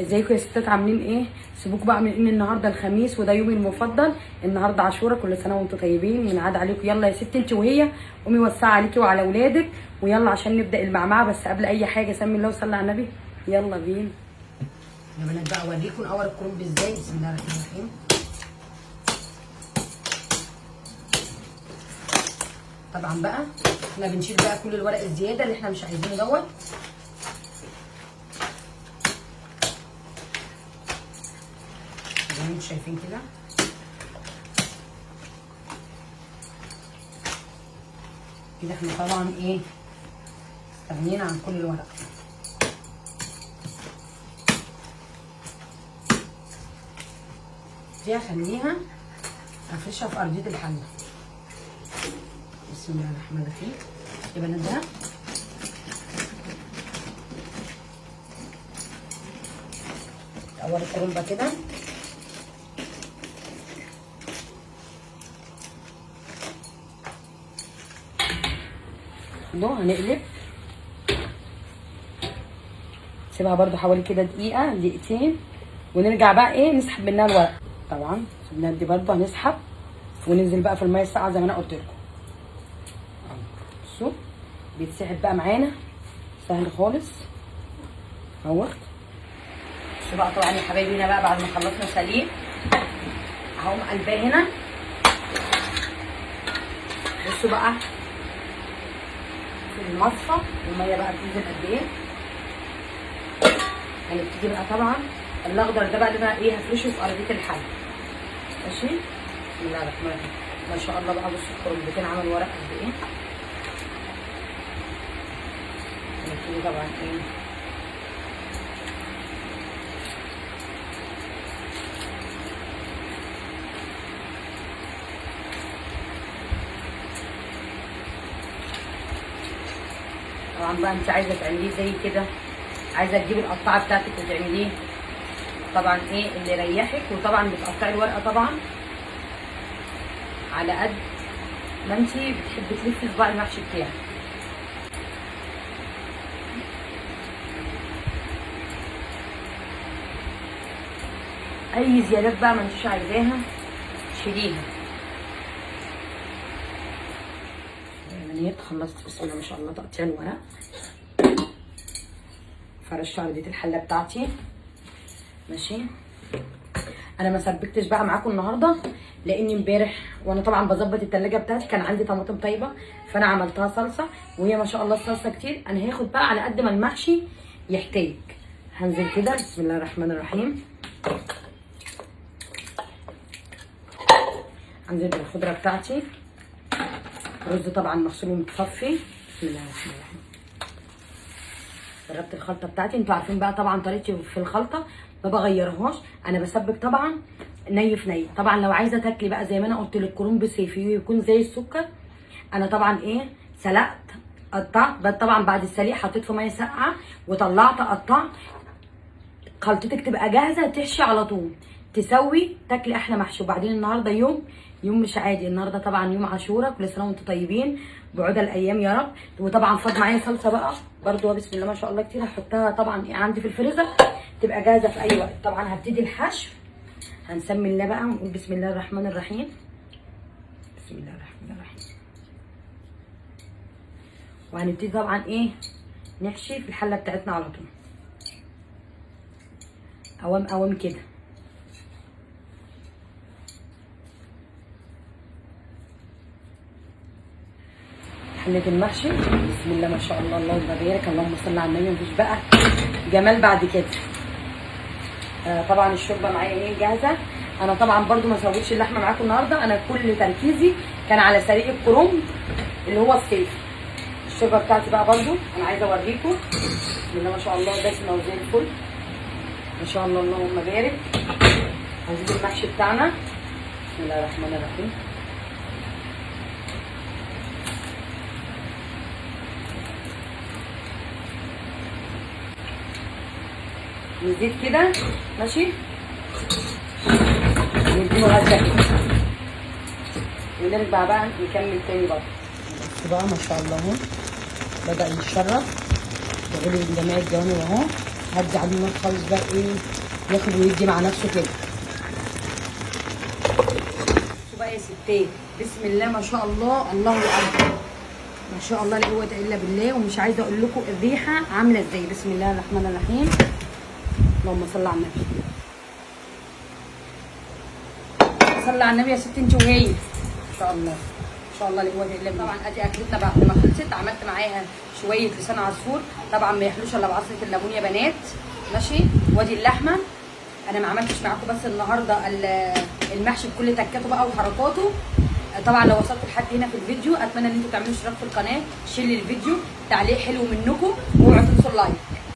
ازيكم يا ستات عاملين ايه؟ سيبوكوا بقى من ان النهارده الخميس وده يومي المفضل. النهارده عاشوره، كل سنه وانتم طيبين. من عاد عليكم. يلا يا ست انت وهي قومي وسعي عليكي وعلى اولادك ويلا عشان نبدا المعمعه. بس قبل اي حاجه سمي الله وصلي على النبي. يلا بينا يا بنات بقى اوريكم نقور الكرنب ازاي. بسم الله الرحمن الرحيم. طبعا بقى احنا بنشيل بقى كل الورق الزياده اللي احنا مش عايزينه دوت. زي ما انتم شايفين كده. كده احنا طبعا ايه استغنينا عن كل الورق. دي هخليها افرشها في ارضيه الحله. بسم الله الرحمن الرحيم. يبقى ده اول الكرنبه كده. هنقلب سيبها برده حوالي كده دقيقه دقيقتين ونرجع بقى ايه نسحب منها الورق. طبعا سيبناها دي برده هنسحب وننزل بقى في الميه الساقعه زي ما انا قلت لكم. بصوا بيتسحب بقى معانا سهل خالص اهوت. بصوا بقى طبعا يا حبايبي هنا بقى بعد ما خلصنا سليق هقوم قلباه هنا. بصوا بقى في المصفى الميه بقى بتنزل قد ايه. هنبتدي بقى طبعا الاخضر ده بقى اللي انا ايه هفرشه في ارضيه الحله. ماشي. بسم الله الرحمن الرحيم. ما شاء الله بقى بصوا الكرنبتين عمل ورق قد ايه. هنبتدي طبعا ايه طبعا بقى انت عايزه تعمليه زي كده، عايزه تجيبي القطعه بتاعتك وتعمليه طبعا ايه اللي يريحك. وطبعا بتقطعي الورقه طبعا على قد ما انت بتحبي تلفي صباع المحشي بتاعك. اي زيادات بقى ما انتش عايزاها شيليها. خلصت بسم الله ما شاء الله تقطيع الورق. فرشت ارضيه الحله بتاعتي. ماشي. انا ما سبكتش بقى معاكم النهارده لاني امبارح وانا طبعا بظبط التلاجة بتاعتي كان عندي طماطم طيبه فانا عملتها صلصه وهي ما شاء الله الصلصه كتير. انا هاخد بقى على قد ما المحشي يحتاج. هنزل كده بسم الله الرحمن الرحيم. هنزل بالخضره بتاعتي. رز طبعا مغسول ومتصفي. بسم الله الرحمن الرحيم. جربت الخلطه بتاعتي. انتوا عارفين بقى طبعا طريقتي في الخلطه ما بغيرهاش. انا بسبك طبعا ني في ني. طبعا لو عايزه تاكلي بقى زي ما انا قلت لك كرنب صيفي ويكون زي السكر انا طبعا ايه سلقت قطعت. طبعا بعد السليق حطيت في ميه ساقعه وطلعت قطعت. خلطتك تبقى جاهزه تحشي على طول تسوي تاكلي احلى محشي. وبعدين النهارده يوم مش عادي. النهارده طبعا يوم عاشوره. كل سنه وانتم طيبين بعود الايام يا رب. وطبعا فاض معايا صلصه بقى برده بسم الله ما شاء الله كتير. هحطها طبعا عندي في الفريزر تبقى جاهزه في اي وقت. طبعا هبتدي الحشو. هنسمي الله بقى ونقول بسم الله الرحمن الرحيم. بسم الله الرحمن الرحيم. وهنبتدي طبعا ايه نحشي في الحله بتاعتنا على طول قوام قوام كده. حله المحشي بسم الله ما شاء الله اللهم بارك اللهم صل على النبي. مفيش بقى جمال بعد كده. طبعا الشوربه معايا ايه جاهزه. انا طبعا برده ما سويتش اللحمه معاكم النهارده. انا كل تركيزي كان على سليق الكرنب اللي هو الصيفي. الشوربه بتاعتي بقى برده انا عايزه اوريكم. بسم الله ما شاء الله دسمه وزي الفل ما شاء الله اللهم بارك. هنزيد المحشي بتاعنا. بسم الله الرحمن الرحيم. نزيد كده ماشي. نديله غزه كده ونرجع بقى نكمل تاني برضه. بصوا بقى ما شاء الله اهو بدا يتشرب وغلي من جميع الجوانب اهو. هدي عليه النار خالص بقى ايه، ياخد ويدي مع نفسه كده. بصوا بقى يا ستات، بسم الله ما شاء الله، الله اكبر، ما شاء الله لا قوه الا بالله. ومش عايزه اقول لكم الريحه عامله ازاي. بسم الله الرحمن الرحيم، اللهم صل على النبي. صلي على النبي يا ست انت وهي، ما شاء الله ما شاء الله لا قوه الا بالله. طبعا ادي اكلتنا بعد ما خلصت، عملت معاها شويه لسان عصفور، طبعا ما يحلوش الا بعصره الليمون يا بنات، ماشي. وادي اللحمه، انا ما عملتش معاكم بس النهارده المحشي بكل تكاته بقى وحركاته. طبعا لو وصلتوا لحد هنا في الفيديو اتمنى ان انتوا تعملوا اشتراك في القناه، شير الفيديو، تعليق حلو منكم، واوعوا تنسوا اللايك.